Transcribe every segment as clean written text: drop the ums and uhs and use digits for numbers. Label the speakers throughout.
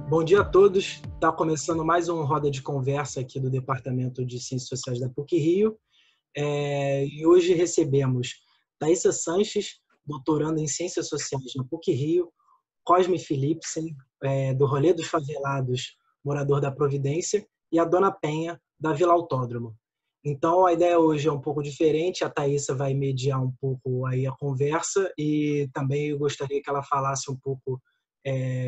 Speaker 1: Bom dia a todos. Está começando mais um roda de conversa aqui do Departamento de Ciências Sociais da PUC-Rio. E hoje recebemos Thaisa Sanches, doutoranda em Ciências Sociais na PUC-Rio, Cosme Philipsen, do Rolê dos Favelados, morador da Providência, e a Dona Penha, da Vila Autódromo. Então, a ideia hoje é um pouco diferente. A Thaisa vai mediar um pouco aí a conversa e também eu gostaria que ela falasse um pouco,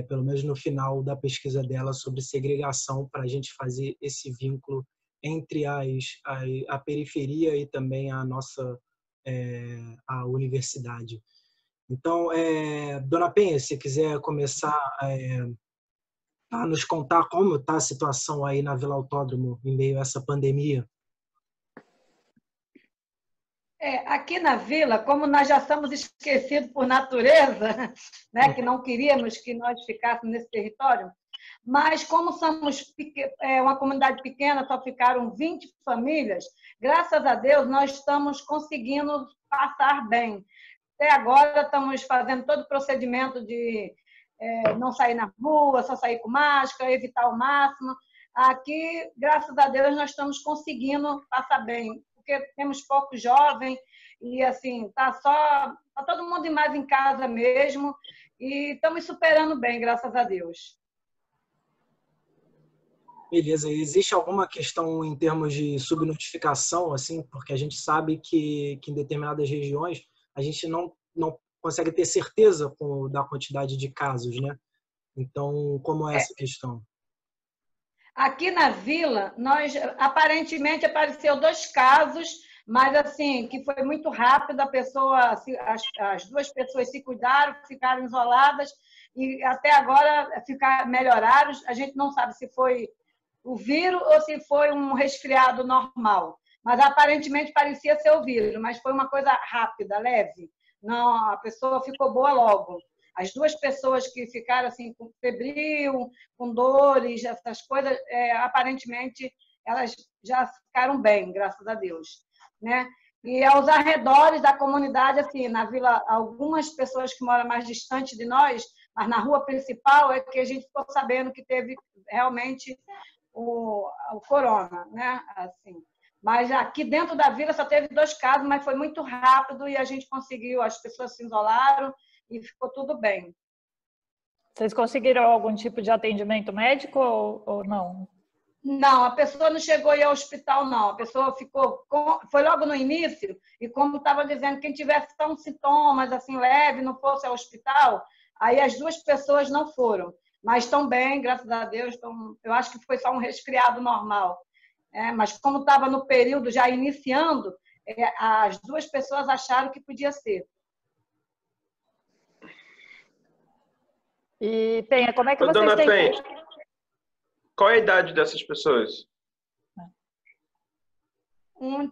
Speaker 1: pelo menos no final da pesquisa dela, sobre segregação, para a gente fazer esse vínculo entre a periferia e também a nossa a universidade. Então, Dona Penha, se quiser começar a nos contar como está a situação aí na Vila Autódromo em meio a essa pandemia.
Speaker 2: Aqui na Vila, como nós já somos esquecidos por natureza, né, que não queríamos que nós ficássemos nesse território, mas como somos uma comunidade pequena, só ficaram 20 famílias, graças a Deus nós estamos conseguindo passar bem. Até agora estamos fazendo todo o procedimento de não sair na rua, só sair com máscara, evitar ao máximo. Aqui, graças a Deus, nós estamos conseguindo passar bem, porque temos pouco jovem e assim tá todo mundo mais em casa mesmo e estamos superando bem, graças a Deus.
Speaker 1: Beleza. Existe alguma questão em termos de subnotificação, assim, porque a gente sabe que em determinadas regiões a gente não consegue ter certeza da quantidade de casos, né? Então, como é essa questão?
Speaker 2: Aqui na Vila, aparentemente apareceu 2 casos, mas assim, que foi muito rápido, as 2 pessoas se cuidaram, ficaram isoladas e até agora melhoraram. A gente não sabe se foi o vírus ou se foi um resfriado normal, mas aparentemente parecia ser o vírus, mas foi uma coisa rápida, leve. Não, a pessoa ficou boa logo. As 2 pessoas que ficaram assim com febril, com dores, essas coisas, aparentemente elas já ficaram bem, graças a Deus, né? E aos arredores da comunidade, assim, na Vila, algumas pessoas que moram mais distante de nós, mas na rua principal é que a gente ficou sabendo que teve realmente o corona, né? Assim. Mas aqui dentro da vila só teve 2 casos, mas foi muito rápido e a gente conseguiu, as pessoas se isolaram e ficou tudo bem.
Speaker 3: Vocês conseguiram algum tipo de atendimento médico ou não?
Speaker 2: Não, a pessoa não chegou a ir ao hospital, não. A pessoa foi logo no início, e como estava dizendo, quem tivesse só sintomas assim leve, não fosse ao hospital, aí as 2 pessoas não foram. Mas estão bem, graças a Deus. Eu acho que foi só um resfriado normal. Mas como estava no período já iniciando, as 2 pessoas acharam que podia ser.
Speaker 3: E Penha, como é que vocês
Speaker 4: Dona
Speaker 3: têm...
Speaker 4: Penha, qual é a idade dessas pessoas?
Speaker 2: Um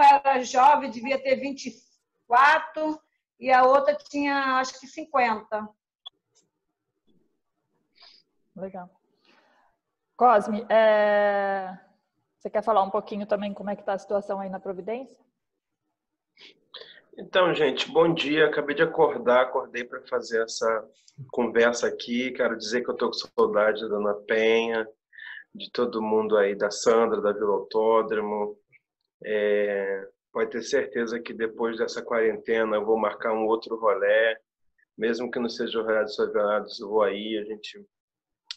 Speaker 2: era jovem, devia ter 24, e a outra tinha, acho que 50.
Speaker 3: Legal. Cosme, você quer falar um pouquinho também como é que está a situação aí na Providência?
Speaker 4: Então, gente, bom dia. Acabei de acordei para fazer essa conversa aqui. Quero dizer que eu estou com saudade da Dona Penha, de todo mundo aí, da Sandra, da Vila Autódromo. Pode ter certeza que depois dessa quarentena eu vou marcar um outro rolê, mesmo que não seja o rolê dos favelados, eu vou aí, a gente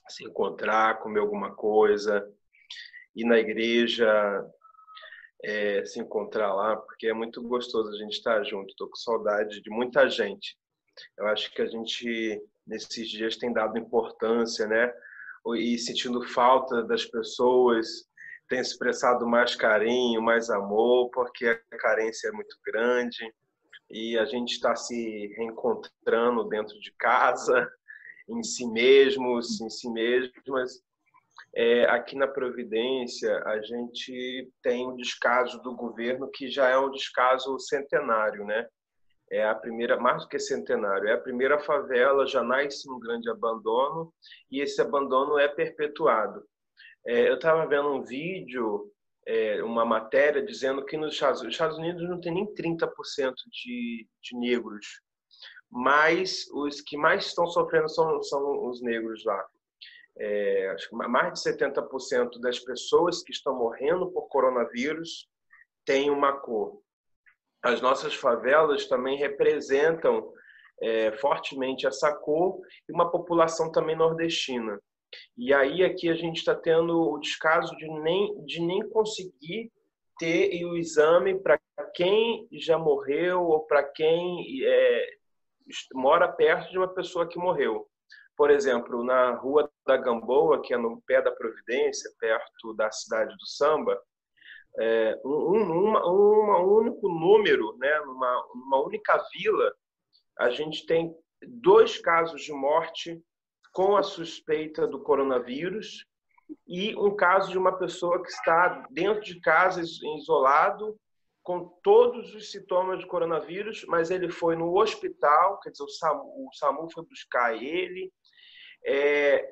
Speaker 4: se encontrar, comer alguma coisa, ir na igreja, se encontrar lá, porque é muito gostoso a gente estar junto. Estou com saudade de muita gente. Eu acho que a gente, nesses dias, tem dado importância, né? E sentindo falta das pessoas, tem expressado mais carinho, mais amor, porque a carência é muito grande e a gente está se reencontrando dentro de casa, em si mesmas. Aqui na Providência, a gente tem um descaso do governo que já é um descaso centenário, né? É a primeira, mais do que centenário, é a primeira favela, já nasce num grande abandono e esse abandono é perpetuado. Eu estava vendo um vídeo, uma matéria dizendo que nos Estados Unidos não tem nem 30% de negros, mas os que mais estão sofrendo são os negros lá. acho que mais de 70% das pessoas que estão morrendo por coronavírus têm uma cor. As nossas favelas também representam fortemente essa cor e uma população também nordestina. E aí aqui a gente está tendo o descaso de nem conseguir ter o exame para quem já morreu ou para quem mora perto de uma pessoa que morreu. Por exemplo, na Rua da Gamboa, que é no pé da Providência, perto da cidade do Samba, um único número, né, numa única vila, a gente tem 2 casos de morte com a suspeita do coronavírus e um caso de uma pessoa que está dentro de casa, isolado, com todos os sintomas de coronavírus, mas ele foi no hospital, quer dizer, o SAMU foi buscar ele,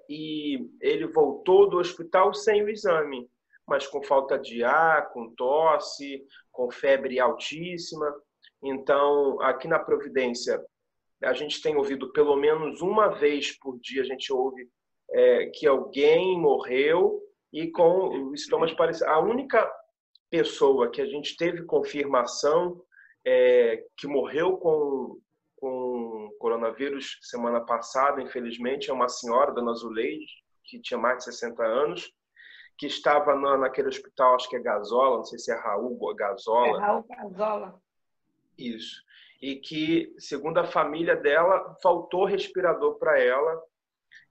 Speaker 4: e ele voltou do hospital sem o exame, mas com falta de ar, com tosse, com febre altíssima. Então, aqui na Providência, a gente tem ouvido pelo menos uma vez por dia, a gente ouve que alguém morreu e com os sintomas parecidos. A única pessoa que a gente teve confirmação que morreu com coronavírus semana passada, infelizmente, é uma senhora, Dona Zuleide, que tinha mais de 60 anos, que estava naquele hospital, acho que é Gazola, não sei se é Raul Gazola.
Speaker 2: É Raul Gazola.
Speaker 4: Isso. E que, segundo a família dela, faltou respirador para ela,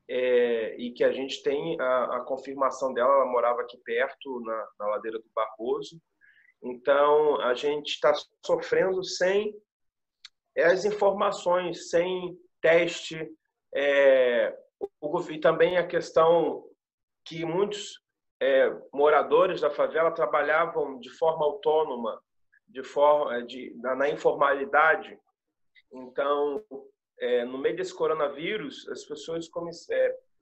Speaker 4: e que a gente tem a confirmação dela, ela morava aqui perto, na ladeira do Barroso. Então, a gente está sofrendo sem as informações, sem teste, e também a questão que muitos moradores da favela trabalhavam de forma autônoma, na informalidade. Então, no meio desse coronavírus, as pessoas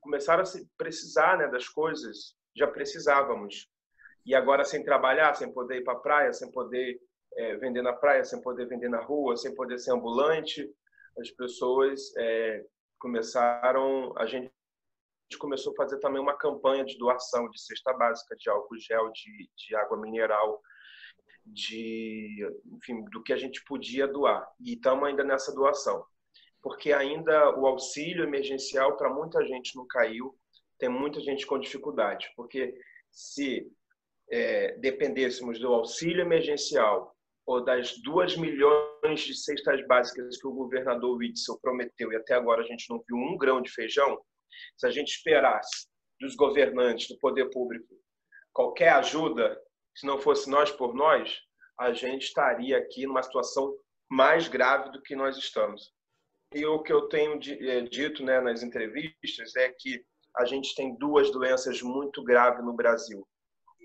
Speaker 4: começaram a precisar, né, das coisas, já precisávamos. E agora, sem trabalhar, sem poder ir para a praia, sem poder vender na praia, sem poder vender na rua, sem poder ser ambulante, as pessoas a gente começou a fazer também uma campanha de doação de cesta básica, de álcool gel, de água mineral, enfim, do que a gente podia doar. E estamos ainda nessa doação, porque ainda o auxílio emergencial para muita gente não caiu, tem muita gente com dificuldade, porque se dependêssemos do auxílio emergencial ou das 2 milhões de cestas básicas que o governador Witzel prometeu e até agora a gente não viu um grão de feijão, se a gente esperasse dos governantes, do poder público, qualquer ajuda, se não fosse nós por nós, a gente estaria aqui numa situação mais grave do que nós estamos. E o que eu tenho dito, né, nas entrevistas é que a gente tem 2 doenças muito graves no Brasil.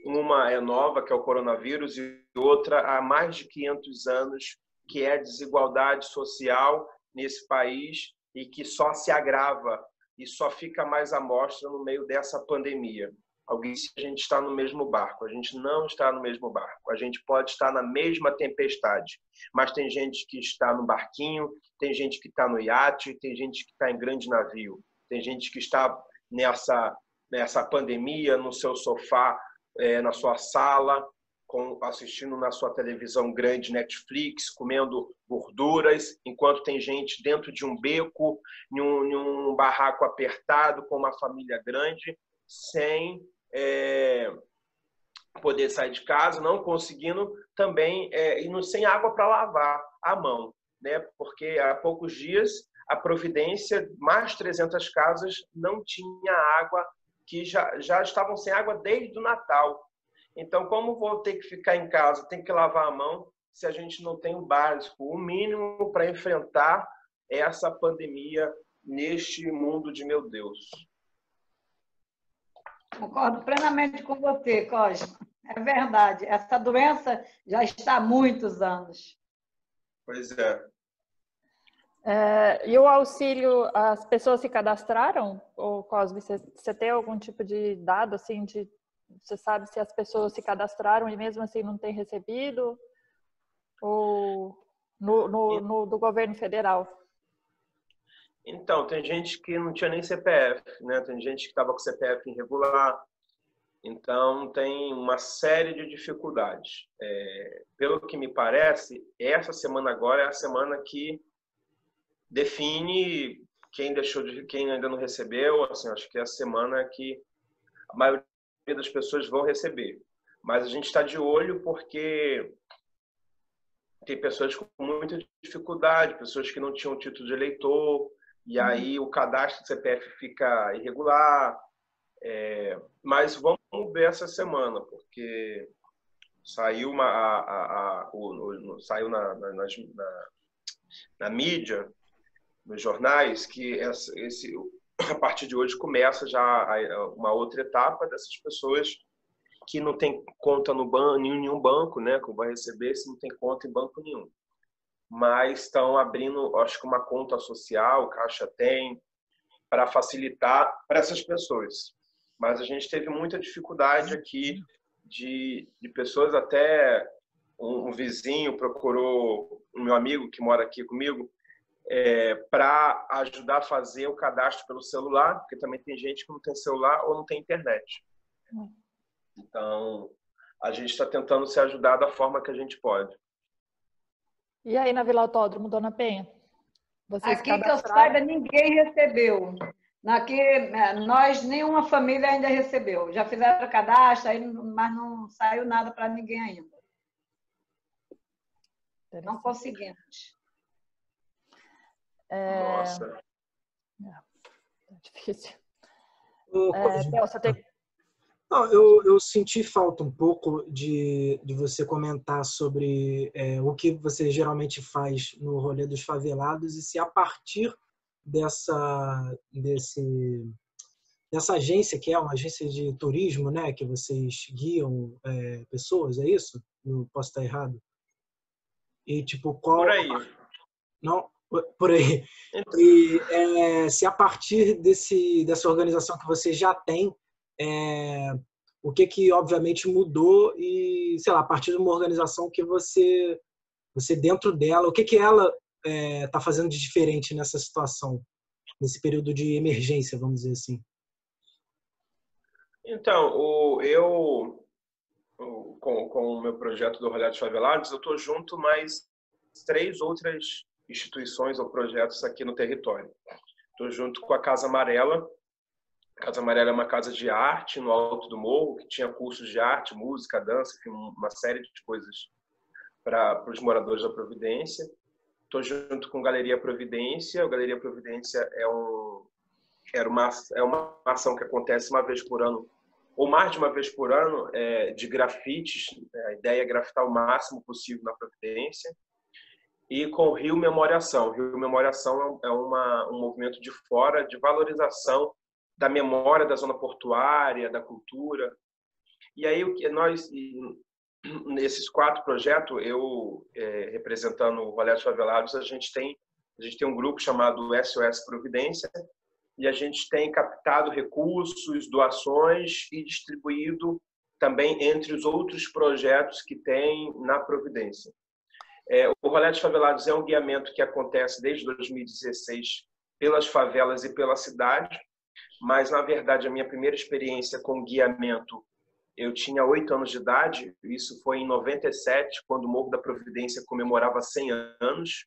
Speaker 4: Uma é nova, que é o coronavírus, e outra há mais de 500 anos, que é a desigualdade social nesse país e que só se agrava e só fica mais à mostra no meio dessa pandemia. Alguém disse que a gente está no mesmo barco. A gente não está no mesmo barco. A gente pode estar na mesma tempestade, mas tem gente que está no barquinho, tem gente que está no iate, tem gente que está em grande navio, tem gente que está nessa pandemia no seu sofá, na sua sala, assistindo na sua televisão grande Netflix, comendo gorduras, enquanto tem gente dentro de um beco, em um barraco apertado, com uma família grande, sem poder sair de casa, não conseguindo também, e sem água para lavar a mão, né? Porque há poucos dias a Providência, mais 300 casas, não tinha água, que já estavam sem água desde o Natal. Então, como vou ter que ficar em casa, tem que lavar a mão, se a gente não tem o básico, o mínimo para enfrentar essa pandemia neste mundo de meu Deus?
Speaker 2: Concordo plenamente com você, Cosma. É verdade. Essa doença já está há muitos anos.
Speaker 4: Pois é.
Speaker 3: E o auxílio, as pessoas se cadastraram? Ou, Cosme, você tem algum tipo de dado, assim, você sabe se as pessoas se cadastraram e mesmo assim não têm recebido? Ou do governo federal?
Speaker 4: Então, tem gente que não tinha nem CPF, né? Tem gente que estava com CPF irregular. Então, tem uma série de dificuldades. Pelo que me parece, essa semana agora é a semana que define quem ainda não recebeu. Assim, acho que é a semana que a maioria das pessoas vão receber. Mas a gente está de olho porque tem pessoas com muita dificuldade, pessoas que não tinham título de eleitor, e aí o cadastro do CPF fica irregular. Mas vamos ver essa semana, porque saiu saiu na mídia, nos jornais, que a partir de hoje começa já uma outra etapa dessas pessoas que não tem conta em nenhum banco, né? Que vai receber se não tem conta em banco nenhum. Mas estão abrindo, acho que uma conta social, o Caixa tem, para facilitar para essas pessoas. Mas a gente teve muita dificuldade aqui de pessoas, até um vizinho procurou um meu amigo que mora aqui comigo para ajudar a fazer o cadastro pelo celular, porque também tem gente que não tem celular ou não tem internet. Então, a gente está tentando se ajudar da forma que a gente pode.
Speaker 3: E aí, na Vila Autódromo, Dona Penha? Vocês
Speaker 2: aqui que eu saiba, ninguém recebeu. Aqui, nenhuma família ainda recebeu. Já fizeram cadastro, mas não saiu nada para ninguém ainda. Não conseguimos.
Speaker 4: Nossa.
Speaker 3: É difícil.
Speaker 1: Você
Speaker 3: tem...
Speaker 1: Não, eu senti falta um pouco de você comentar sobre o que você geralmente faz no rolê dos favelados e se a partir dessa agência, que é uma agência de turismo, né, que vocês guiam pessoas, é isso? Não posso estar errado? E tipo, qual...
Speaker 4: Por aí.
Speaker 1: Não, por aí. E se a partir dessa organização que você já tem, o que obviamente mudou e, sei lá, a partir de uma organização que você dentro dela, o que ela está fazendo de diferente nessa situação, nesse período de emergência, vamos dizer assim?
Speaker 4: Então, com o meu projeto do Rolê dos Favelados, eu estou junto mais 3 outras instituições ou projetos aqui no território. Estou junto com a Casa Amarela. A Casa Amarela é uma casa de arte no alto do morro, que tinha cursos de arte, música, dança, enfim, uma série de coisas para os moradores da Providência. Estou junto com Galeria Providência. A Galeria Providência é uma ação que acontece uma vez por ano, ou mais de uma vez por ano, de grafites. A ideia é grafitar o máximo possível na Providência. E com o Rio Memoriação. O Rio Memoriação é um movimento de fora de valorização da memória da zona portuária, da cultura. E aí, nesses 4 projetos, eu representando o Rolê dos Favelados, a gente tem um grupo chamado SOS Providência, e a gente tem captado recursos, doações e distribuído também entre os outros projetos que tem na Providência. O Rolê dos Favelados é um guiamento que acontece desde 2016 pelas favelas e pela cidade, mas, na verdade, a minha primeira experiência com guiamento, eu tinha 8 anos de idade, isso foi em 97, quando o Morro da Providência comemorava 100 anos,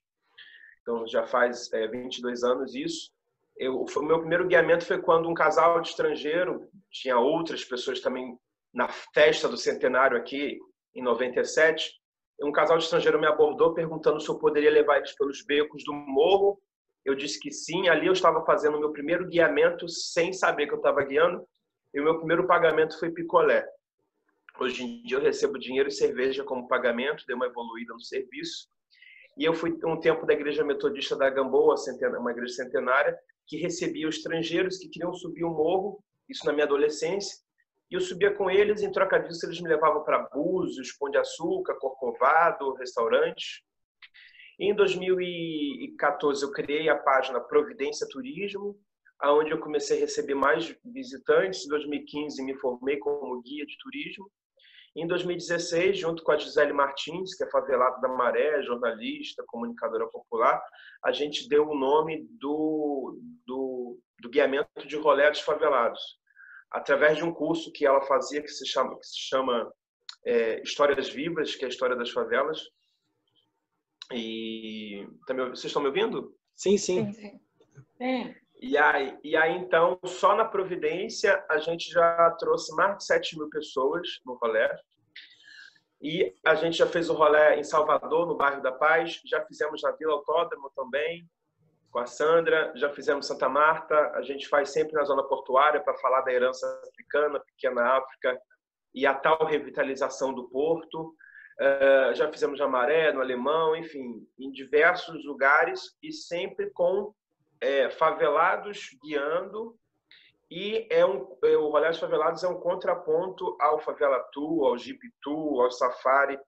Speaker 4: então já faz 22 anos isso. O meu primeiro guiamento foi quando um casal de estrangeiro, tinha outras pessoas também na festa do centenário aqui, em 97, um casal de estrangeiro me abordou perguntando se eu poderia levar eles pelos becos do morro. Eu disse que sim. Ali eu estava fazendo o meu primeiro guiamento sem saber que eu estava guiando, e o meu primeiro pagamento foi picolé. Hoje em dia eu recebo dinheiro e cerveja como pagamento, dei uma evoluída no serviço. E eu fui um tempo da Igreja Metodista da Gamboa, uma igreja centenária, que recebia os estrangeiros que queriam subir o morro, isso na minha adolescência, e eu subia com eles, em troca disso eles me levavam para Búzios, Pão de Açúcar, Corcovado, restaurantes. Em 2014 eu criei a página Providência Turismo, onde eu comecei a receber mais visitantes. Em 2015 me formei como guia de turismo, Em 2016, junto com a Gisele Martins, que é favelada da Maré, jornalista, comunicadora popular, a gente deu o nome do guiamento de rolê dos favelados, através de um curso que ela fazia que se chama Histórias Vivas, que é a história das favelas. E vocês estão me ouvindo?
Speaker 1: Sim, sim.
Speaker 2: Sim.
Speaker 4: E aí, então, só na Providência, a gente já trouxe mais de 7.000 pessoas no rolê. E a gente já fez o rolê em Salvador, no bairro da Paz. Já fizemos na Vila Autódromo também, com a Sandra. Já fizemos Santa Marta. A gente faz sempre na zona portuária para falar da herança africana, pequena África, e a tal revitalização do porto. Já fizemos na Maré, no Alemão, enfim, em diversos lugares, e sempre com favelados guiando, e o Rolê dos Favelados é um contraponto ao Favela Tour, ao Jeep Tour, ao Safari,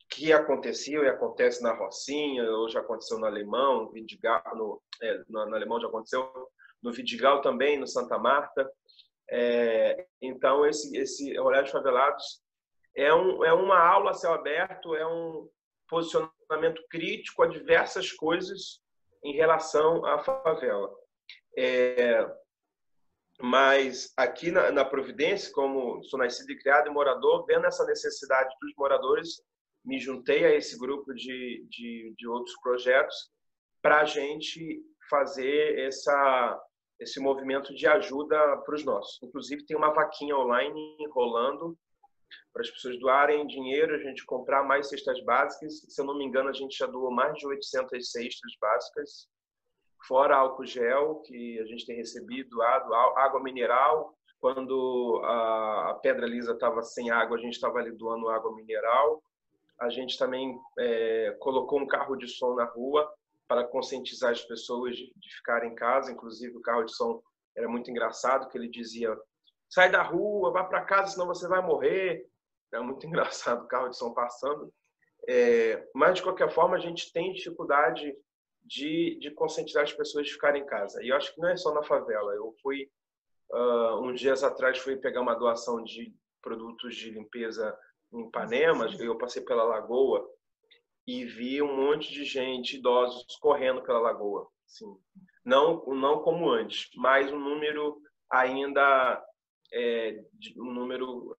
Speaker 4: que aconteceu e acontece na Rocinha, ou já aconteceu no Alemão, no Vidigal, no Alemão já aconteceu, no Vidigal também, no Santa Marta. Então, esse Rolê dos Favelados é uma aula a céu aberto, é um posicionamento crítico a diversas coisas em relação à favela. Mas aqui na Providência, como sou nascido e criado e morador, vendo essa necessidade dos moradores, me juntei a esse grupo de outros projetos para a gente fazer esse movimento de ajuda para os nossos. Inclusive, tem uma vaquinha online rolando para as pessoas doarem dinheiro, a gente comprar mais cestas básicas. Se eu não me engano, a gente já doou mais de 800 cestas básicas, fora álcool gel, que a gente tem recebido, doado, água mineral. Quando a Pedra Lisa estava sem água, a gente estava ali doando água mineral. A gente também colocou um carro de som na rua para conscientizar as pessoas de ficarem em casa. Inclusive, o carro de som era muito engraçado, que ele dizia: sai da rua, vá para casa, senão você vai morrer. É muito engraçado o carro de som passando. Mas, de qualquer forma, a gente tem dificuldade de conscientizar as pessoas de ficarem em casa. E eu acho que não é só na favela. Eu fui, uns dias atrás, fui pegar uma doação de produtos de limpeza em Ipanema. Eu passei pela Lagoa e vi um monte de gente, idosos, correndo pela Lagoa. Assim, não como antes, mas um número ainda... um número,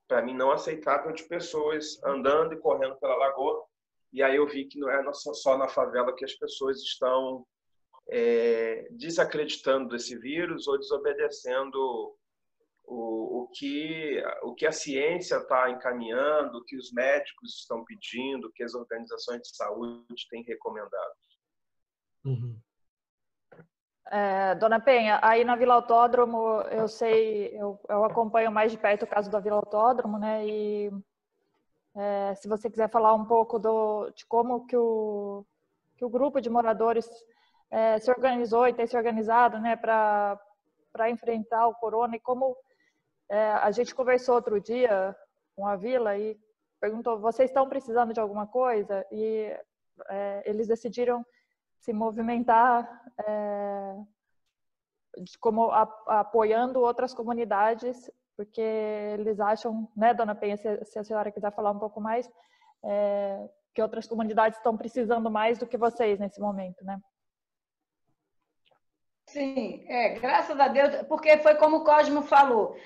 Speaker 4: para mim, não aceitável de pessoas andando e correndo pela Lagoa. E aí eu vi que não é só na favela que as pessoas estão desacreditando desse vírus ou desobedecendo o que a ciência está encaminhando, o que os médicos estão pedindo, o que as organizações de saúde têm recomendado.
Speaker 1: Uhum.
Speaker 3: Dona Penha, aí na Vila Autódromo, eu acompanho mais de perto o caso da Vila Autódromo, né? E se você quiser falar um pouco de como que o grupo de moradores se organizou e tem se organizado, né, para enfrentar o corona, e como a gente conversou outro dia com a Vila e perguntou: vocês estão precisando de alguma coisa? E eles decidiram se movimentar como apoiando outras comunidades, porque eles acham, né, Dona Penha, se a senhora quiser falar um pouco mais, que outras comunidades estão precisando mais do que vocês nesse momento, né?
Speaker 2: Sim, graças a Deus, porque foi como o Cosmo falou,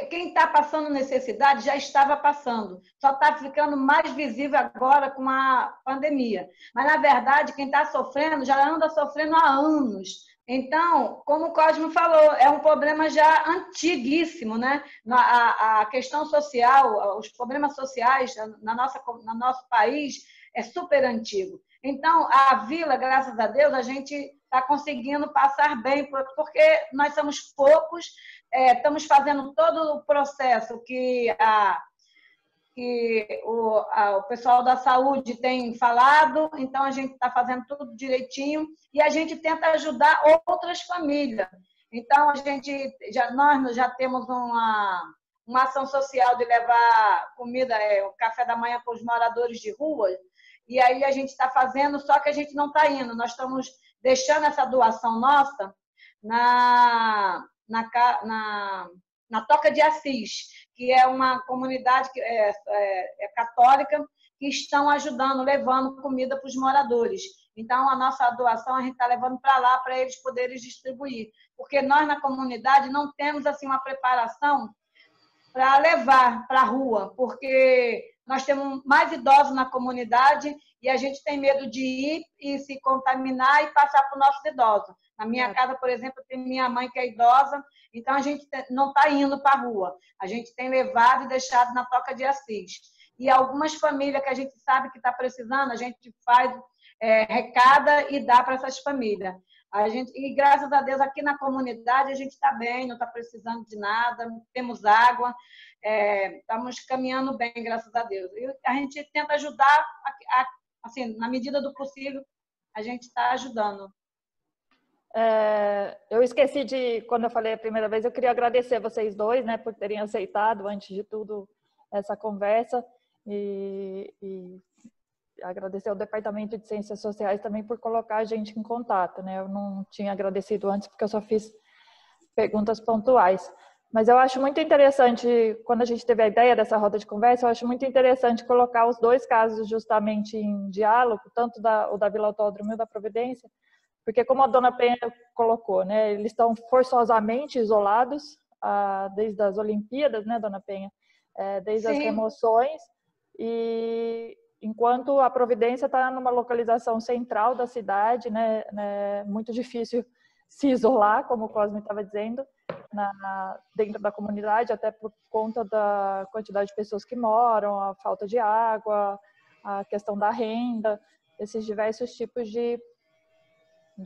Speaker 2: quem está passando necessidade já estava passando, só está ficando mais visível agora com a pandemia. Mas, na verdade, quem está sofrendo já anda sofrendo há anos. Então, como o Cosmo falou, é um problema já antiguíssimo, né? A questão social, os problemas sociais no nosso país é super antigo. Então, a Vila, graças a Deus, a gente está conseguindo passar bem, porque nós somos poucos, estamos fazendo todo o processo que o pessoal da saúde tem falado, então a gente está fazendo tudo direitinho e a gente tenta ajudar outras famílias. Então, nós já temos uma ação social de levar comida, o café da manhã para os moradores de rua, e aí a gente está fazendo, só que a gente não está indo. Nós estamos deixando essa doação nossa na na Toca de Assis, que é uma comunidade católica, que estão ajudando, levando comida para os moradores. Então, a nossa doação a gente está levando para lá para eles poderem distribuir. Porque nós, na comunidade, não temos assim uma preparação para levar para a rua, porque nós temos mais idosos na comunidade e a gente tem medo de ir e se contaminar e passar para os nossos idosos. Na minha casa, por exemplo, tem minha mãe que é idosa, então a gente não está indo para a rua. A gente tem levado e deixado na Toca de Assis. E algumas famílias que a gente sabe que está precisando, a gente faz recada e dá para essas famílias. E graças a Deus, aqui na comunidade a gente está bem, não está precisando de nada, temos água, estamos caminhando bem, graças a Deus. E a gente tenta ajudar, assim, na medida do possível, a gente está ajudando.
Speaker 3: Eu esqueci quando eu falei a primeira vez, eu queria agradecer vocês dois, né, por terem aceitado, antes de tudo, essa conversa e agradecer ao Departamento de Ciências Sociais também por colocar a gente em contato, né? Eu não tinha agradecido antes porque eu só fiz perguntas pontuais. Mas eu acho muito interessante, quando a gente teve a ideia dessa roda de conversa, eu acho muito interessante colocar os dois casos justamente em diálogo, tanto o da Vila Autódromo e o da Providência, porque como a dona Penha colocou, né? Eles estão forçosamente isolados desde as Olimpíadas, né, dona Penha? Desde Sim. As remoções, e enquanto a Providência está numa localização central da cidade, né, muito difícil se isolar, como o Cosme estava dizendo, dentro da comunidade, até por conta da quantidade de pessoas que moram, a falta de água, a questão da renda, esses diversos tipos de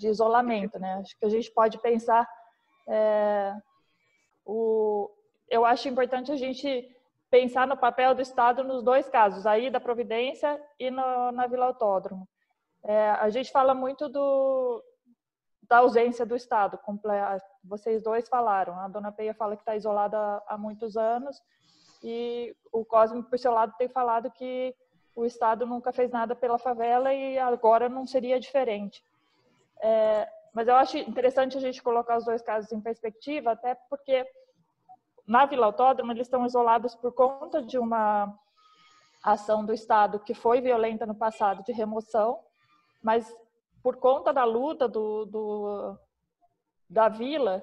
Speaker 3: isolamento, né? Acho que a gente pode pensar, eu acho importante a gente pensar no papel do Estado nos dois casos, aí da Providência e na Vila Autódromo. A gente fala muito da ausência do Estado, vocês dois falaram, a dona Penha fala que está isolada há muitos anos e o Cosme, por seu lado, tem falado que o Estado nunca fez nada pela favela e agora não seria diferente. Mas eu acho interessante a gente colocar os dois casos em perspectiva, até porque na Vila Autódromo, eles estão isolados por conta de uma ação do Estado que foi violenta no passado, de remoção, mas por conta da luta da Vila,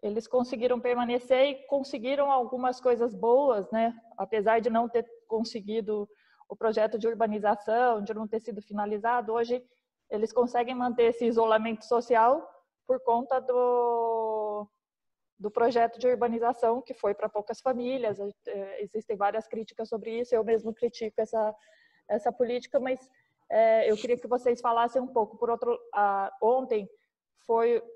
Speaker 3: eles conseguiram permanecer e conseguiram algumas coisas boas, né? Apesar de não ter conseguido o projeto de urbanização, de não ter sido finalizado, hoje eles conseguem manter esse isolamento social por conta do projeto de urbanização, que foi para poucas famílias. Existem várias críticas sobre isso, eu mesmo critico essa política, mas eu queria que vocês falassem um pouco. Ontem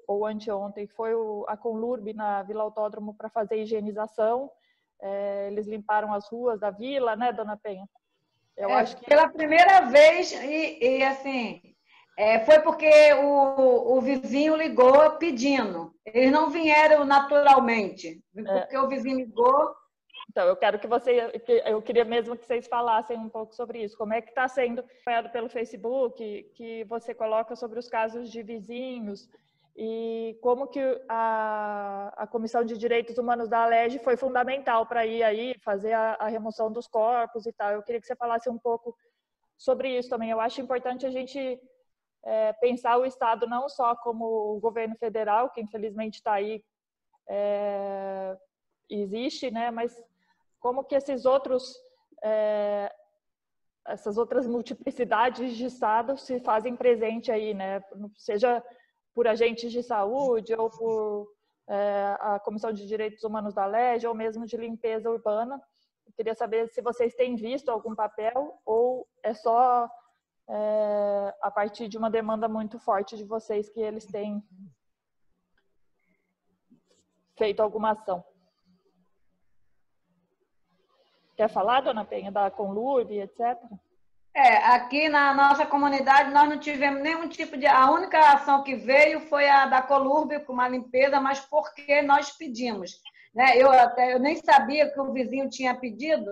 Speaker 3: ou anteontem, foi a Conlurb na Vila Autódromo para fazer higienização, eles limparam as ruas da vila, né, dona Penha? Eu acho que...
Speaker 2: Pela primeira vez, e assim... foi porque o vizinho ligou pedindo. Eles não vieram naturalmente, porque o vizinho ligou.
Speaker 3: Então, eu queria mesmo que vocês falassem um pouco sobre isso. Como é que está sendo acompanhado pelo Facebook, que você coloca sobre os casos de vizinhos, e como que a Comissão de Direitos Humanos da Alerj foi fundamental para ir aí fazer a remoção dos corpos e tal. Eu queria que você falasse um pouco sobre isso também. Eu acho importante a gente... pensar o Estado não só como o governo federal, que infelizmente está aí, existe, né? Mas como que essas outras multiplicidades de Estados se fazem presente aí, né? Seja por agentes de saúde ou por a Comissão de Direitos Humanos da Alerj ou mesmo de limpeza urbana. Eu queria saber se vocês têm visto algum papel ou é só... a partir de uma demanda muito forte de vocês que eles têm feito alguma ação. Quer falar, dona Penha, da Conlurb, etc.?
Speaker 2: Aqui na nossa comunidade nós não tivemos nenhum tipo de... A única ação que veio foi a da Conlurb com uma limpeza, mas porque nós pedimos, né? Eu nem sabia que o vizinho tinha pedido,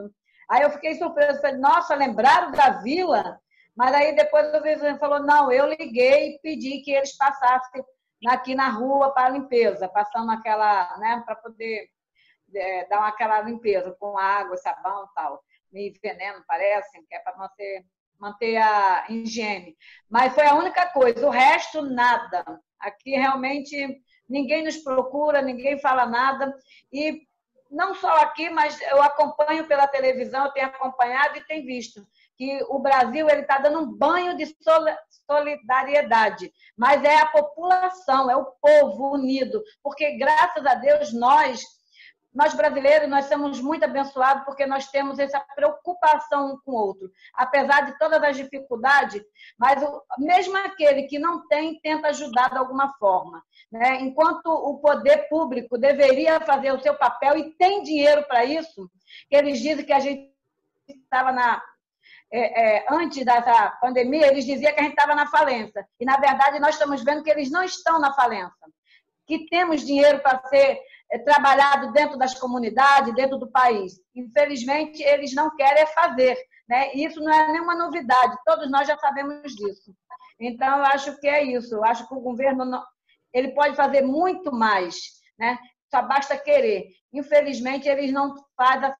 Speaker 2: aí eu fiquei surpresa, falei, nossa, lembraram da vila? Mas aí depois o vizinho falou, não, eu liguei e pedi que eles passassem aqui na rua para a limpeza, passando aquela, né, para poder dar aquela limpeza com água, sabão e tal. Meio veneno, parece, que é para manter a higiene. Mas foi a única coisa, o resto, nada. Aqui, realmente, ninguém nos procura, ninguém fala nada. E não só aqui, mas eu acompanho pela televisão, eu tenho acompanhado e tenho visto que o Brasil está dando um banho de solidariedade, mas é a população, é o povo unido, porque, graças a Deus, nós brasileiros, nós somos muito abençoados porque nós temos essa preocupação um com o outro, apesar de todas as dificuldades, mas mesmo aquele que não tem, tenta ajudar de alguma forma, né? Enquanto o poder público deveria fazer o seu papel e tem dinheiro para isso, que eles dizem que a gente estava antes dessa pandemia, eles diziam que a gente estava na falência, e na verdade nós estamos vendo que eles não estão na falência, que temos dinheiro para ser trabalhado dentro das comunidades, dentro do país. Infelizmente, eles não querem fazer, né? Isso não é nenhuma novidade, todos nós já sabemos disso. Então, eu acho que é isso. Eu acho que o governo ele pode fazer muito mais, né? Só basta querer. Infelizmente, eles não fazem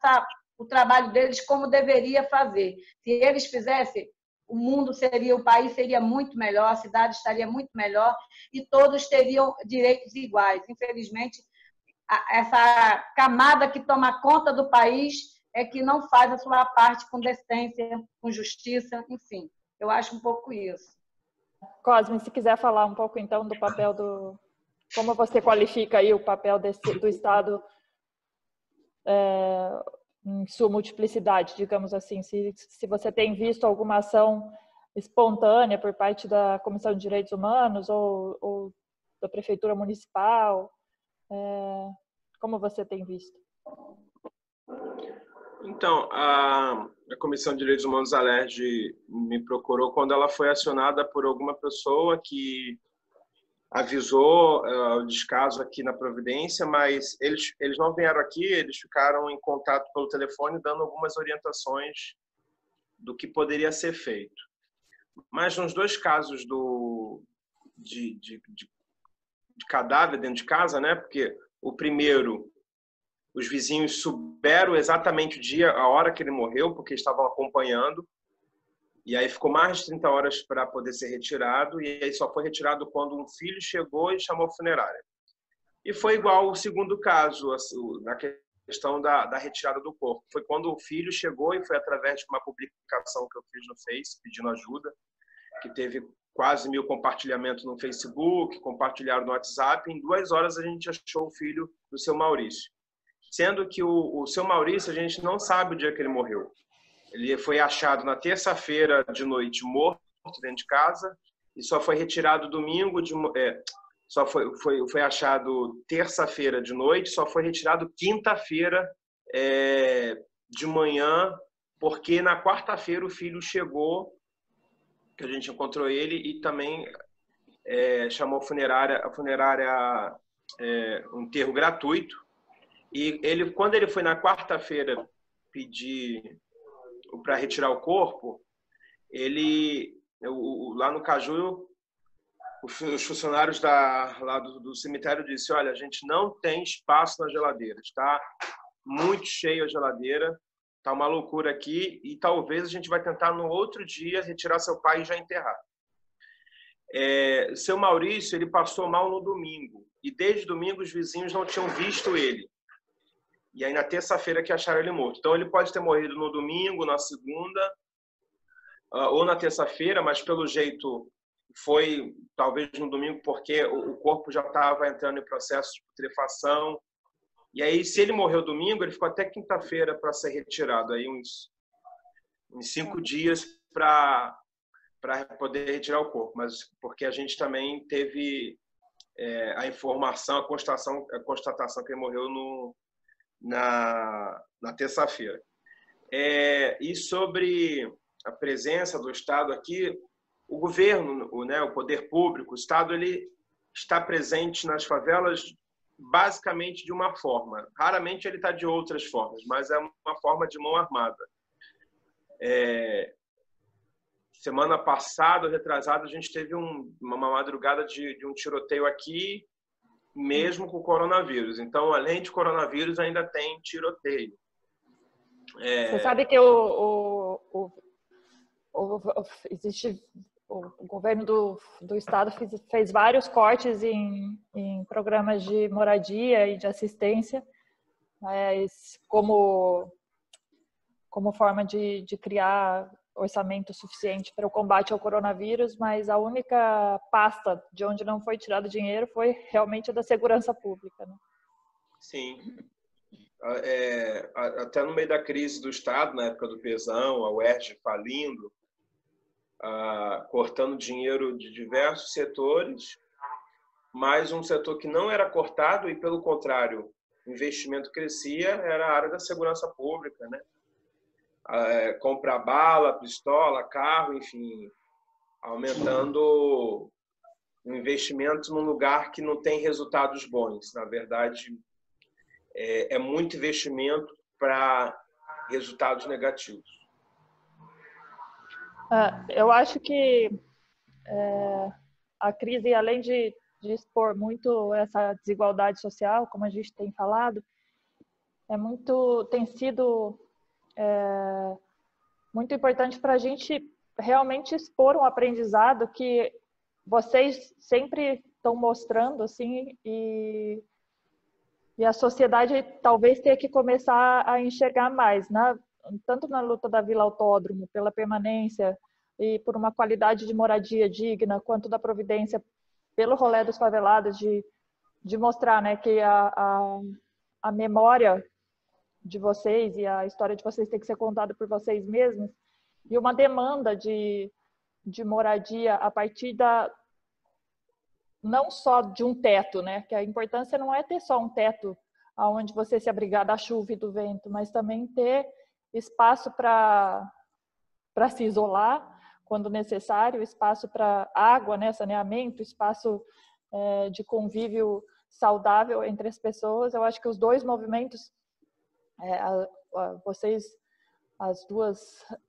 Speaker 2: o trabalho deles como deveria fazer. Se eles fizessem, o país seria muito melhor, a cidade estaria muito melhor e todos teriam direitos iguais. Infelizmente, essa camada que toma conta do país é que não faz a sua parte com decência, com justiça, enfim. Eu acho um pouco isso.
Speaker 3: Cosme, se quiser falar um pouco, então, do papel como você qualifica aí o papel do Estado em sua multiplicidade, digamos assim, se você tem visto alguma ação espontânea por parte da Comissão de Direitos Humanos ou da Prefeitura Municipal, como você tem visto?
Speaker 4: Então, a Comissão de Direitos Humanos Alerj me procurou quando ela foi acionada por alguma pessoa que avisou o descaso aqui na Providência, mas eles não vieram aqui, eles ficaram em contato pelo telefone, dando algumas orientações do que poderia ser feito. Mas nos dois casos de cadáver dentro de casa, né? Porque o primeiro, os vizinhos souberam exatamente o dia, a hora que ele morreu, porque estavam acompanhando. E aí ficou mais de 30 horas para poder ser retirado, e aí só foi retirado quando um filho chegou e chamou a funerária. E foi igual o segundo caso, na questão da retirada do corpo. Foi quando o filho chegou e foi através de uma publicação que eu fiz no Face, pedindo ajuda, que teve quase 1000 compartilhamentos no Facebook, compartilharam no WhatsApp. Em 2 horas a gente achou o filho do seu Maurício. Sendo que o seu Maurício, a gente não sabe o dia que ele morreu. Ele foi achado na terça-feira de noite morto dentro de casa e só foi retirado domingo só foi achado terça-feira de noite, só foi retirado quinta-feira de manhã, porque na quarta-feira o filho chegou, que a gente encontrou ele e também chamou a funerária um enterro gratuito. E quando ele foi na quarta-feira pedir para retirar o corpo, lá no Caju, os funcionários lá do cemitério disseram: olha, a gente não tem espaço na geladeira, está muito cheio a geladeira, está uma loucura aqui e talvez a gente vai tentar no outro dia retirar seu pai e já enterrar. Seu Maurício, ele passou mal no domingo e desde domingo os vizinhos não tinham visto ele. E aí, na terça-feira que acharam ele morto. Então, ele pode ter morrido no domingo, na segunda, ou na terça-feira, mas, pelo jeito, foi talvez no domingo, porque o corpo já estava entrando em processo de putrefação. E aí, se ele morreu domingo, ele ficou até quinta-feira para ser retirado. Aí, uns 5 dias para poder retirar o corpo. Mas porque a gente também teve a informação, a constatação que ele morreu na terça-feira. E sobre a presença do Estado aqui, o governo, o poder público, o Estado, ele está presente nas favelas basicamente de uma forma. Raramente ele está de outras formas, mas é uma forma de mão armada. Semana passada, retrasada, a gente teve uma madrugada de um tiroteio aqui mesmo com o coronavírus. Então, além de coronavírus, ainda tem tiroteio.
Speaker 3: Você sabe que existe o governo do estado fez vários cortes em programas de moradia e de assistência, mas como forma de criar orçamento suficiente para o combate ao coronavírus, mas a única pasta de onde não foi tirado dinheiro foi realmente a da segurança pública, né?
Speaker 4: Sim. Até no meio da crise do Estado, na época do Pezão, a UERJ falindo, cortando dinheiro de diversos setores, mas um setor que não era cortado e, pelo contrário, o investimento crescia, era a área da segurança pública, né? Comprar bala, pistola, carro, enfim, aumentando o investimento num lugar que não tem resultados bons. Na verdade, é muito investimento para resultados negativos.
Speaker 3: Eu acho que a crise, além de expor muito essa desigualdade social, como a gente tem falado, tem sido muito importante para a gente realmente expor um aprendizado que vocês sempre estão mostrando, assim, e a sociedade talvez tenha que começar a enxergar mais, tanto na luta da Vila Autódromo pela permanência e por uma qualidade de moradia digna, quanto da providência pelo rolê dos favelados, de mostrar, né, que a memória de vocês e a história de vocês tem que ser contada por vocês mesmos, e uma demanda de moradia a partir não só de um teto, né? Que a importância não é ter só um teto onde você se abrigar da chuva e do vento, mas também ter espaço para se isolar quando necessário, espaço para água, né? Saneamento, espaço de convívio saudável entre as pessoas. Eu acho que os dois movimentos,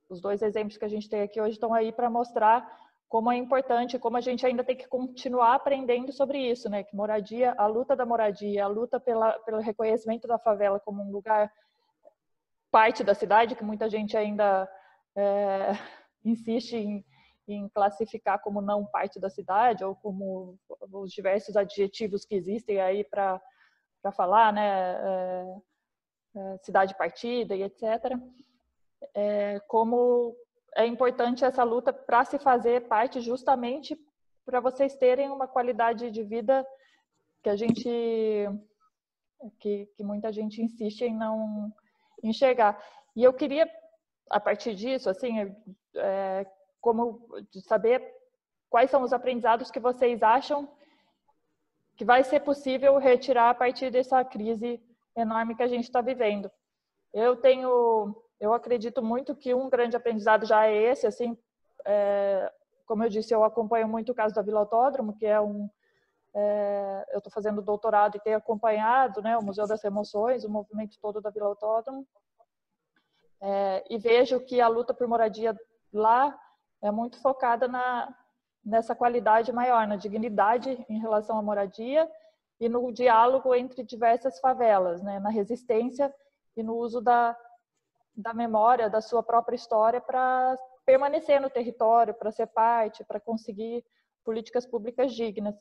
Speaker 3: os dois exemplos que a gente tem aqui hoje estão aí para mostrar como é importante, como a gente ainda tem que continuar aprendendo sobre isso, né? Que moradia, a luta da moradia, a luta pelo reconhecimento da favela como um lugar, parte da cidade, que muita gente ainda insiste em classificar como não parte da cidade, ou como os diversos adjetivos que existem aí para falar, né? Cidade partida e etc. Como é importante essa luta para se fazer parte, justamente para vocês terem uma qualidade de vida que muita gente insiste em não enxergar. E eu queria, a partir disso, assim, de saber quais são os aprendizados que vocês acham que vai ser possível retirar a partir dessa crise enorme que a gente está vivendo. Eu acredito muito que um grande aprendizado já é esse, assim, como eu disse, eu acompanho muito o caso da Vila Autódromo, que eu estou fazendo doutorado e tenho acompanhado, né, o Museu das Emoções, o movimento todo da Vila Autódromo, e vejo que a luta por moradia lá é muito focada nessa qualidade maior, na dignidade em relação à moradia e no diálogo entre diversas favelas, né, na resistência e no uso da memória, da sua própria história para permanecer no território, para ser parte, para conseguir políticas públicas dignas.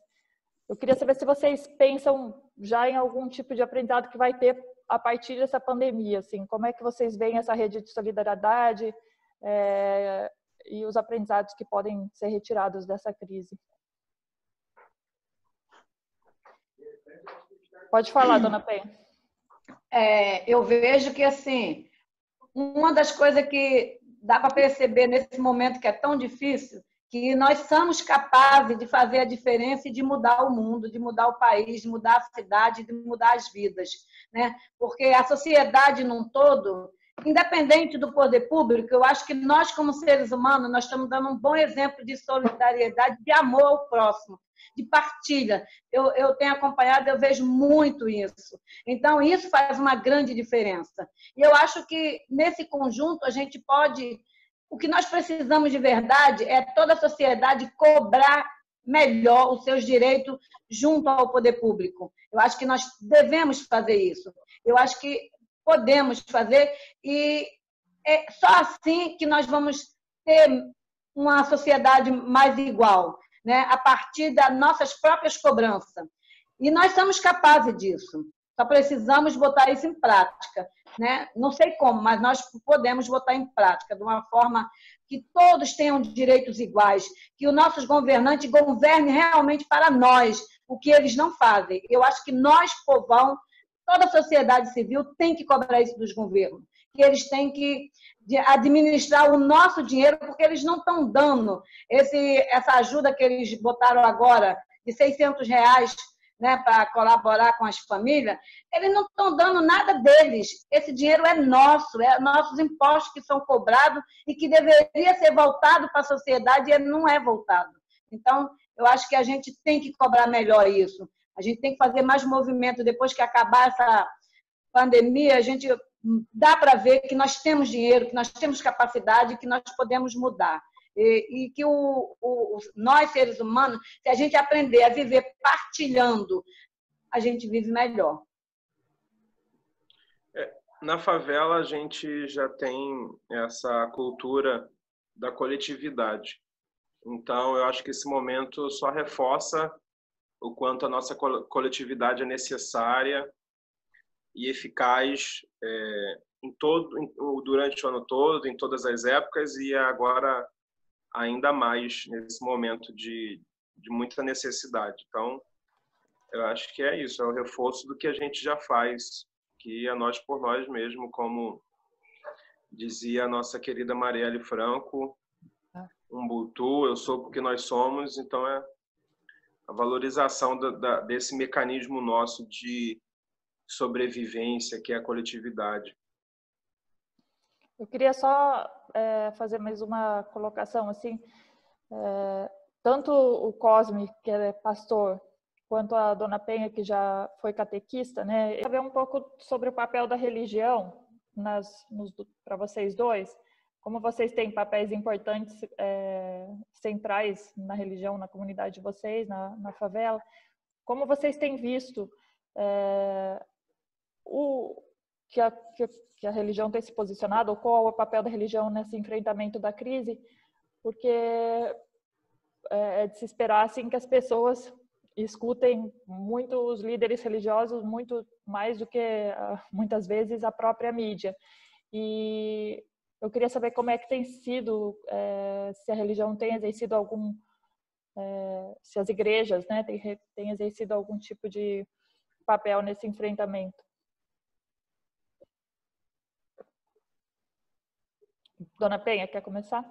Speaker 3: Eu queria saber se vocês pensam já em algum tipo de aprendizado que vai ter a partir dessa pandemia, assim, como é que vocês veem essa rede de solidariedade e os aprendizados que podem ser retirados dessa crise. Pode falar, dona Penha.
Speaker 2: Eu vejo que, assim, uma das coisas que dá para perceber nesse momento que é tão difícil, que nós somos capazes de fazer a diferença e de mudar o mundo, de mudar o país, de mudar a cidade, de mudar as vidas, né? Porque a sociedade num todo, independente do poder público, eu acho que nós, como seres humanos, nós estamos dando um bom exemplo de solidariedade, de amor ao próximo, de partilha. Eu tenho acompanhado, eu vejo muito isso. Então, isso faz uma grande diferença. E eu acho que, nesse conjunto, a gente pode... O que nós precisamos de verdade é toda a sociedade cobrar melhor os seus direitos junto ao poder público. Eu acho que nós devemos fazer isso. Eu acho que podemos fazer e é só assim que nós vamos ter uma sociedade mais igual, né? A partir das nossas próprias cobranças. E nós somos capazes disso. Só precisamos botar isso em prática, né? Não sei como, mas nós podemos botar em prática de uma forma que todos tenham direitos iguais, que os nossos governantes governem realmente para nós, o que eles não fazem. Eu acho que nós, povão, toda a sociedade civil tem que cobrar isso dos governos, que eles têm que administrar o nosso dinheiro, porque eles não estão dando essa ajuda que eles botaram agora, de R$600, né, para colaborar com as famílias, eles não estão dando nada deles. Esse dinheiro é nosso, é nossos impostos que são cobrados e que deveria ser voltado para a sociedade e ele não é voltado. Então, eu acho que a gente tem que cobrar melhor isso. A gente tem que fazer mais movimento. Depois que acabar essa pandemia, a gente dá para ver que nós temos dinheiro, que nós temos capacidade, que nós podemos mudar. E que nós, seres humanos, se a gente aprender a viver partilhando, a gente vive melhor.
Speaker 4: Na favela, a gente já tem essa cultura da coletividade. Então, eu acho que esse momento só reforça o quanto a nossa coletividade é necessária e eficaz durante o ano todo, em todas as épocas, e agora ainda mais nesse momento de muita necessidade. Então, eu acho que é isso, é o reforço do que a gente já faz, que é nós por nós mesmo, como dizia a nossa querida Marielle Franco, Ubuntu, eu sou porque nós somos. Então, é a valorização desse mecanismo nosso de sobrevivência, que é a coletividade.
Speaker 3: Eu queria só fazer mais uma colocação, assim, tanto o Cosme, que é pastor, quanto a Dona Penha, que já foi catequista, né, saber um pouco sobre o papel da religião para vocês dois, como vocês têm papéis importantes, centrais na religião, na comunidade de vocês, na favela, como vocês têm visto que a religião tem se posicionado, ou qual é o papel da religião nesse enfrentamento da crise, porque é de se esperar assim, que as pessoas escutem muito os líderes religiosos, muito mais do que, muitas vezes, a própria mídia. E eu queria saber como é que tem sido, se a religião tem exercido se as igrejas, né, têm exercido algum tipo de papel nesse enfrentamento. Dona Penha, quer começar?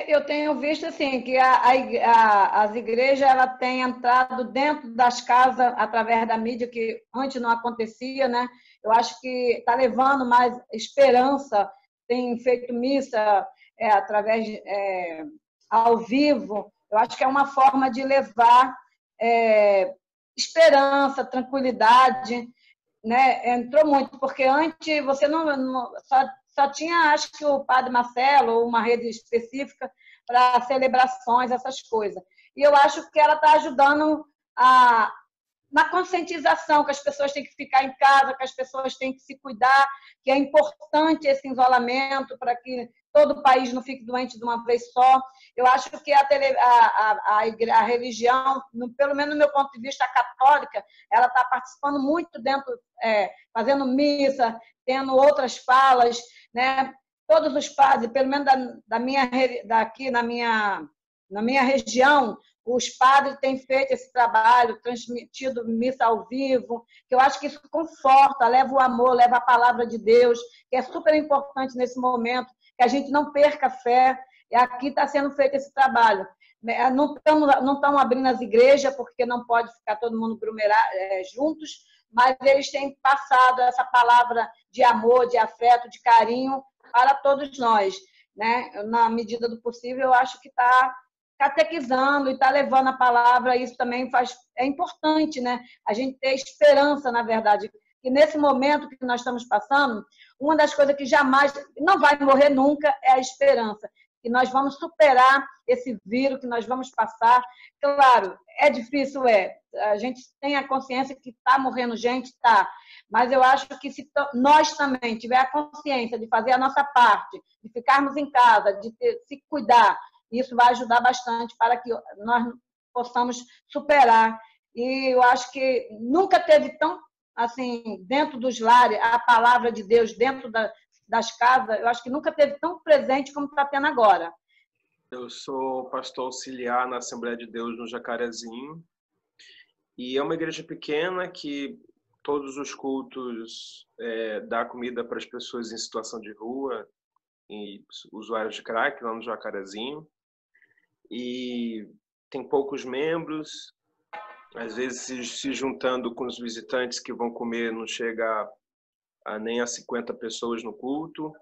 Speaker 2: Eu tenho visto assim que as igrejas ela têm entrado dentro das casas através da mídia, que antes não acontecia, né? Eu acho que está levando mais esperança, tem feito missa através ao vivo. Eu acho que é uma forma de levar esperança, tranquilidade, né? Entrou muito, porque antes você só tinha, acho que o Padre Marcelo, ou uma rede específica para celebrações, essas coisas. E eu acho que ela está ajudando na conscientização, que as pessoas têm que ficar em casa, que as pessoas têm que se cuidar, que é importante esse isolamento para que todo o país não fique doente de uma vez só. Eu acho que a religião, pelo menos no meu ponto de vista, a católica, ela está participando muito dentro, fazendo missa, tendo outras falas, né? Todos os padres, pelo menos daqui na minha região, os padres têm feito esse trabalho, transmitido missa ao vivo, que eu acho que isso conforta, leva o amor, leva a palavra de Deus, que é super importante nesse momento, que a gente não perca a fé. E aqui está sendo feito esse trabalho. Não estão abrindo as igrejas, porque não pode ficar todo mundo juntos, mas eles têm passado essa palavra de amor, de afeto, de carinho para todos nós, né? Na medida do possível, eu acho que está catequizando e está levando a palavra. Isso também é importante, né? A gente ter esperança, na verdade, que nesse momento que nós estamos passando, uma das coisas que jamais, não vai morrer nunca, é a esperança. que nós vamos superar esse vírus, que nós vamos passar. Claro, é difícil, a gente tem a consciência que está morrendo gente, está, mas eu acho que se nós também tiver a consciência de fazer a nossa parte, de ficarmos em casa, de se cuidar, isso vai ajudar bastante para que nós possamos superar. E eu acho que nunca teve tão, assim, dentro dos lares, a palavra de Deus dentro das casas, eu acho que nunca teve tão presente como está tendo agora.
Speaker 4: Eu sou pastor auxiliar na Assembleia de Deus no Jacarezinho, e é uma igreja pequena que todos os cultos dá comida para as pessoas em situação de rua e usuários de crack lá no Jacarezinho, e tem poucos membros, às vezes se juntando com os visitantes que vão comer não chega nem a 50 pessoas no culto.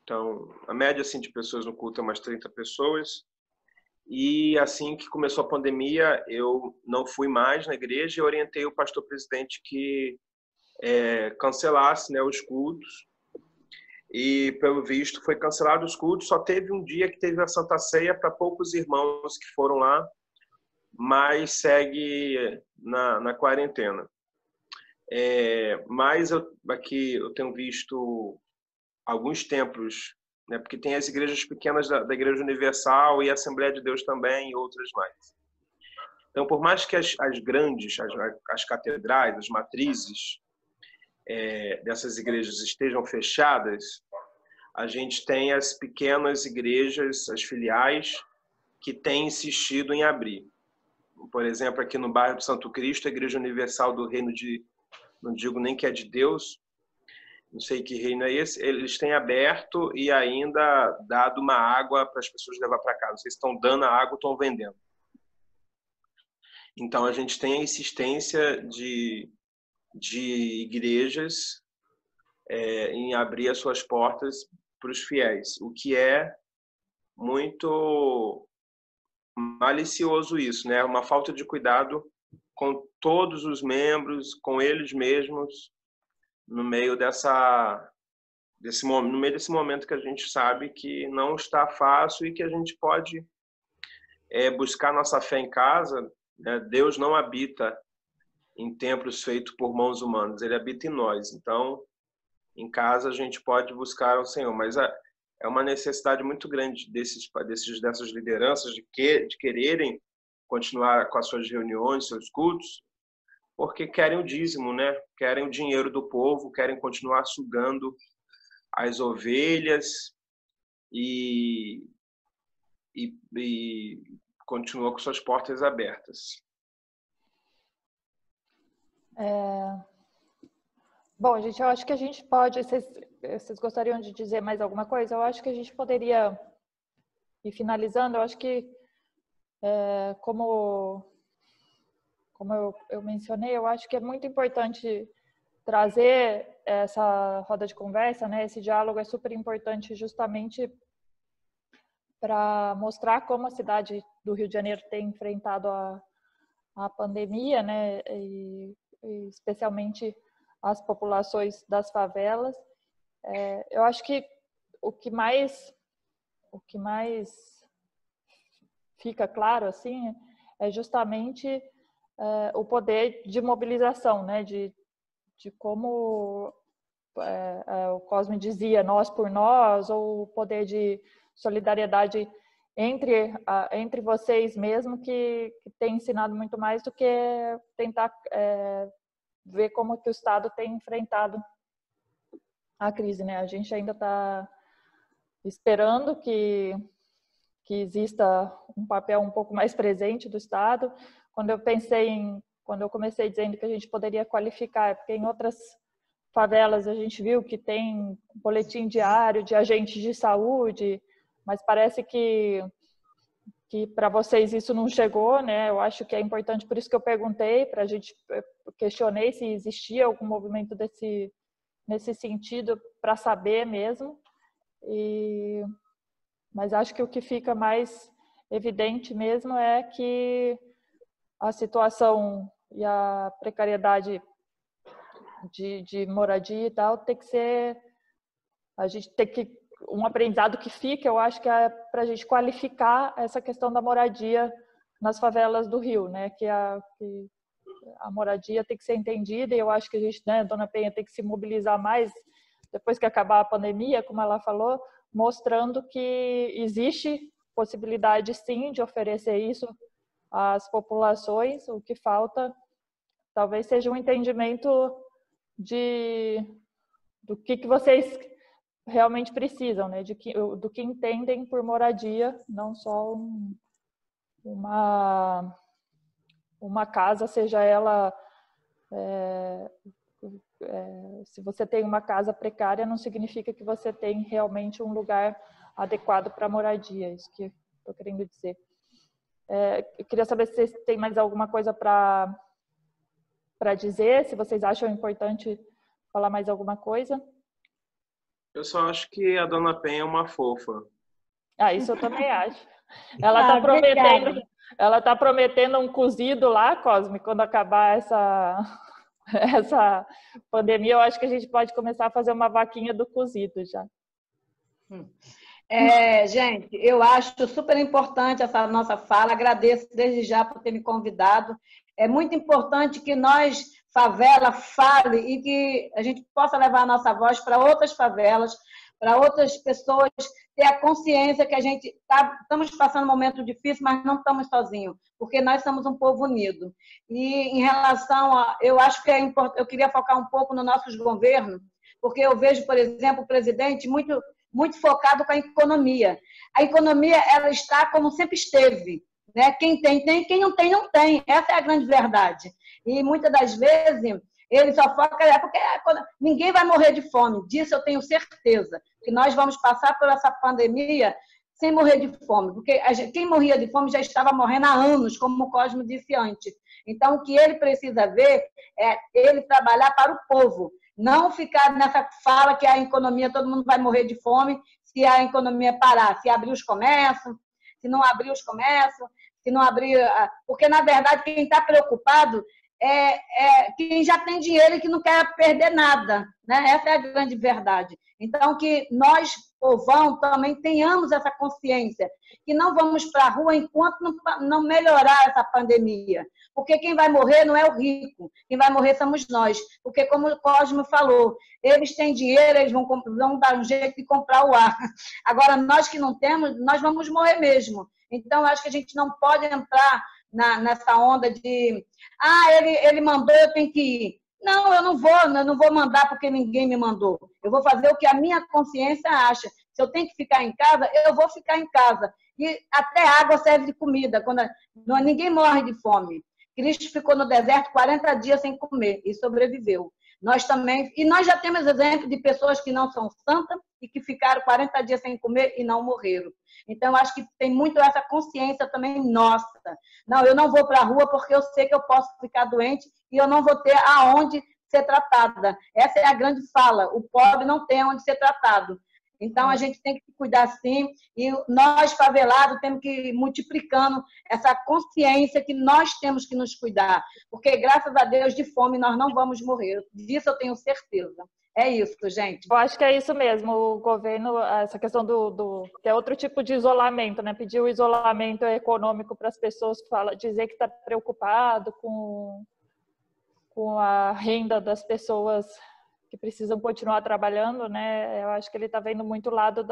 Speaker 4: Então, a média assim, de pessoas no culto é umas 30 pessoas. E assim que começou a pandemia, eu não fui mais na igreja e orientei o pastor presidente que cancelasse, né, os cultos. E, pelo visto, foi cancelado os cultos. Só teve um dia que teve a Santa Ceia para poucos irmãos que foram lá, mas segue na quarentena. Mas aqui eu tenho visto alguns templos, né, porque tem as igrejas pequenas da Igreja Universal e a Assembleia de Deus também e outras mais. Então, por mais que as grandes, as catedrais, as matrizes dessas igrejas estejam fechadas, a gente tem as pequenas igrejas, as filiais, que têm insistido em abrir. Por exemplo, aqui no bairro de Santo Cristo, a Igreja Universal do Reino não digo nem que é de Deus, não sei que reino é esse, eles têm aberto e ainda dado uma água para as pessoas levar para casa. Vocês estão dando a água, estão vendendo. Então, a gente tem a insistência de igrejas em abrir as suas portas para os fiéis, o que é muito malicioso isso, né? Uma falta de cuidado com todos os membros, com eles mesmos, no meio desse momento que a gente sabe que não está fácil e que a gente pode buscar nossa fé em casa, né? Deus não habita em templos feitos por mãos humanas, ele habita em nós. Então, em casa a gente pode buscar o Senhor, mas é uma necessidade muito grande dessas lideranças de quererem continuar com as suas reuniões, seus cultos, porque querem o dízimo, né? Querem o dinheiro do povo, querem continuar sugando as ovelhas e continua com suas portas abertas.
Speaker 3: Bom, gente, eu acho que a gente pode... Vocês gostariam de dizer mais alguma coisa? Eu acho que a gente poderia ir finalizando. Eu acho que, como eu mencionei, eu acho que é muito importante trazer essa roda de conversa, né? Esse diálogo é super importante justamente para mostrar como a cidade do Rio de Janeiro tem enfrentado a pandemia, né? E especialmente as populações das favelas. Eu acho que o que mais fica claro assim é justamente o poder de mobilização, né? De como o Cosme dizia, nós por nós, ou o poder de solidariedade entre vocês mesmo, que tem ensinado muito mais do que tentar ver como que o Estado tem enfrentado a crise, né? A gente ainda está esperando que exista um papel um pouco mais presente do Estado. Quando eu comecei dizendo que a gente poderia qualificar, porque em outras favelas a gente viu que tem boletim diário de agentes de saúde, mas parece que para vocês isso não chegou, né? Eu acho que é importante, por isso que eu perguntei, questionei se existia algum movimento nesse sentido, para saber mesmo. Mas acho que o que fica mais evidente mesmo é que a situação e a precariedade de moradia e tal tem que ser... A gente tem que um aprendizado que fica, eu acho que é para a gente qualificar essa questão da moradia nas favelas do Rio, né? Que a moradia tem que ser entendida, e eu acho que a gente, né, Dona Penha, tem que se mobilizar mais depois que acabar a pandemia, como ela falou, mostrando que existe possibilidade, sim, de oferecer isso às populações. O que falta talvez seja um entendimento do que vocês realmente precisam, né? Do que entendem por moradia, não só uma casa, seja ela... se você tem uma casa precária, não significa que você tem realmente um lugar adequado para moradia. Isso que estou querendo dizer. Eu queria saber se vocês têm mais alguma coisa para dizer, se vocês acham importante falar mais alguma coisa.
Speaker 4: Eu só acho que a Dona Penha é uma fofa.
Speaker 3: Isso eu também acho. Ela tá prometendo um cozido lá, Cosme, quando acabar essa pandemia. Eu acho que a gente pode começar a fazer uma vaquinha do cozido já.
Speaker 2: Gente, eu acho super importante essa nossa fala. Agradeço desde já por ter me convidado. É muito importante que nós, favela, fale e que a gente possa levar a nossa voz para outras favelas, para outras pessoas, ter a consciência que a gente estamos passando um momento difícil, mas não estamos sozinhos, porque nós somos um povo unido. E em relação eu acho que eu queria focar um pouco no nosso governo, porque eu vejo, por exemplo, o presidente muito focado com a economia. A economia, ela está como sempre esteve, né? Quem tem, tem, quem não tem, não tem. Essa é a grande verdade. E muitas das vezes ele só foca, porque ninguém vai morrer de fome, disso eu tenho certeza, que nós vamos passar por essa pandemia sem morrer de fome, porque quem morria de fome já estava morrendo há anos, como o Cosmo disse antes. Então, o que ele precisa ver é ele trabalhar para o povo, não ficar nessa fala que a economia, todo mundo vai morrer de fome se a economia parar, se abrir os comércios, se não abrir os comércios, se não abrir... Porque, na verdade, quem está preocupado é quem já tem dinheiro e que não quer perder nada, né? Essa é a grande verdade. Então, que nós, povão, também tenhamos essa consciência, que não vamos para a rua enquanto não melhorar essa pandemia. Porque quem vai morrer não é o rico, quem vai morrer somos nós. Porque, como o Cosmo falou, eles têm dinheiro, eles vão dar um jeito de comprar o ar. Agora, nós que não temos, nós vamos morrer mesmo. Então, eu acho que a gente não pode entrar nessa onda de ele mandou, eu tenho que ir. Não, eu não vou mandar porque ninguém me mandou. Eu vou fazer o que a minha consciência acha. Se eu tenho que ficar em casa, eu vou ficar em casa. E até água serve de comida. Ninguém morre de fome. Cristo ficou no deserto 40 dias sem comer e sobreviveu. Nós também, e nós já temos exemplo de pessoas que não são santas e que ficaram 40 dias sem comer e não morreram. Então, eu acho que tem muito essa consciência também nossa. Não, eu não vou para a rua porque eu sei que eu posso ficar doente e eu não vou ter aonde ser tratada. Essa é a grande fala. O pobre não tem onde ser tratado. Então, a gente tem que cuidar sim, e nós, favelados, temos que ir multiplicando essa consciência que nós temos que nos cuidar, porque, graças a Deus, de fome nós não vamos morrer. Disso eu tenho certeza. É isso, gente.
Speaker 3: Eu acho que é isso mesmo. O governo, essa questão que é outro tipo de isolamento, né? Pedir o isolamento econômico para as pessoas, dizer que está preocupado com a renda das pessoas que precisam continuar trabalhando, né? Eu acho que ele está vendo muito o lado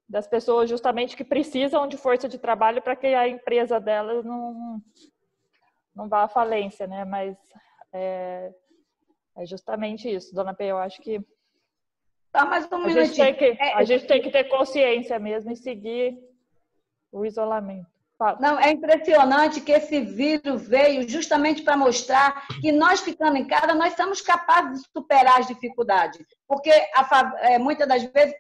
Speaker 3: das pessoas justamente que precisam de força de trabalho para que a empresa delas não vá à falência, né? Mas é justamente isso, Dona P. Eu acho que
Speaker 2: mais um minutinho.
Speaker 3: A gente tem que ter consciência mesmo e seguir o isolamento.
Speaker 2: Não, é impressionante que esse vírus veio justamente para mostrar que nós ficando em casa, nós somos capazes de superar as dificuldades. Porque muitas das vezes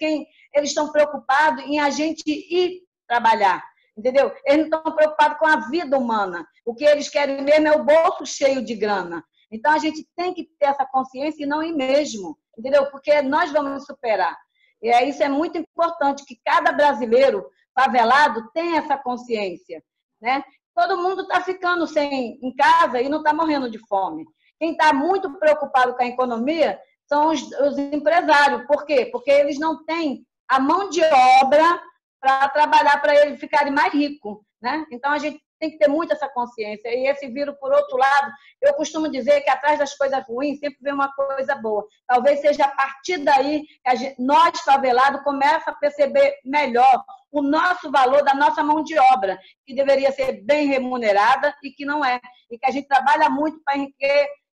Speaker 2: eles estão preocupados em a gente ir trabalhar, entendeu? Eles não estão preocupados com a vida humana. O que eles querem mesmo é o bolso cheio de grana. Então, a gente tem que ter essa consciência e não ir mesmo, entendeu? Porque nós vamos superar. E isso é muito importante, que cada brasileiro favelado tem essa consciência, né? Todo mundo está ficando em casa e não está morrendo de fome. Quem está muito preocupado com a economia são os empresários. Por quê? Porque eles não têm a mão de obra para trabalhar para eles ficarem mais ricos, né? Então, a gente tem que ter muito essa consciência. E esse vírus, por outro lado, eu costumo dizer que atrás das coisas ruins sempre vem uma coisa boa. Talvez seja a partir daí que nós, favelados, começamos a perceber melhor o nosso valor da nossa mão de obra, que deveria ser bem remunerada e que não é. E que a gente trabalha muito para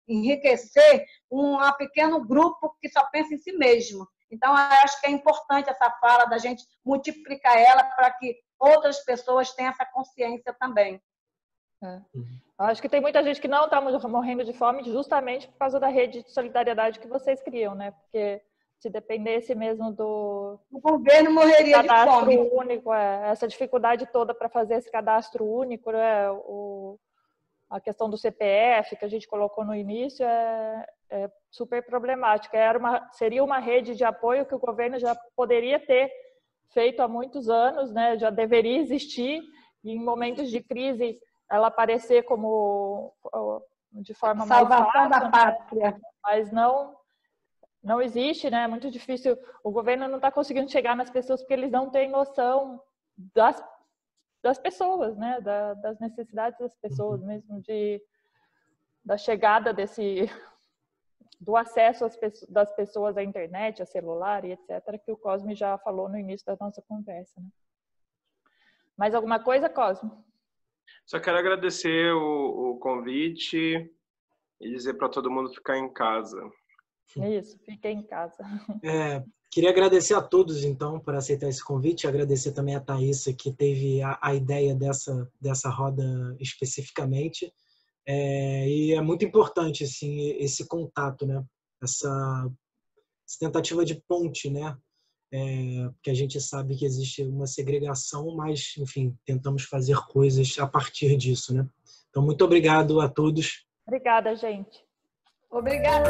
Speaker 2: enriquecer um pequeno grupo que só pensa em si mesmo. Então, eu acho que é importante essa fala da gente multiplicar ela para que outras pessoas tenham essa consciência também.
Speaker 3: Acho que tem muita gente que não está morrendo de fome justamente por causa da rede de solidariedade que vocês criam, né? Porque se dependesse mesmo
Speaker 2: o governo morreria de fome.
Speaker 3: Único, essa dificuldade toda para fazer esse cadastro único, né? A questão do CPF que a gente colocou no início é super problemática. Seria uma rede de apoio que o governo já poderia ter feito há muitos anos, né? Já deveria existir, e em momentos de crise ela aparecer como de forma mais
Speaker 2: salvação da pátria,
Speaker 3: né? Mas não existe, né? É muito difícil. O governo não está conseguindo chegar nas pessoas porque eles não têm noção das pessoas, né? Das necessidades das pessoas, mesmo da chegada do acesso das pessoas à internet, a celular e etc., que o Cosme já falou no início da nossa conversa, né? Mais alguma coisa, Cosme?
Speaker 4: Só quero agradecer o convite e dizer para todo mundo ficar em casa.
Speaker 3: Isso, fiquem em casa.
Speaker 1: Queria agradecer a todos, então, por aceitar esse convite. Agradecer também a Thaísa, que teve a ideia dessa roda especificamente. E é muito importante assim, esse contato, né? Essa tentativa de ponte, né? Porque a gente sabe que existe uma segregação, mas, enfim, tentamos fazer coisas a partir disso, né? Então, muito obrigado a todos.
Speaker 3: Obrigada, gente.
Speaker 2: Obrigada.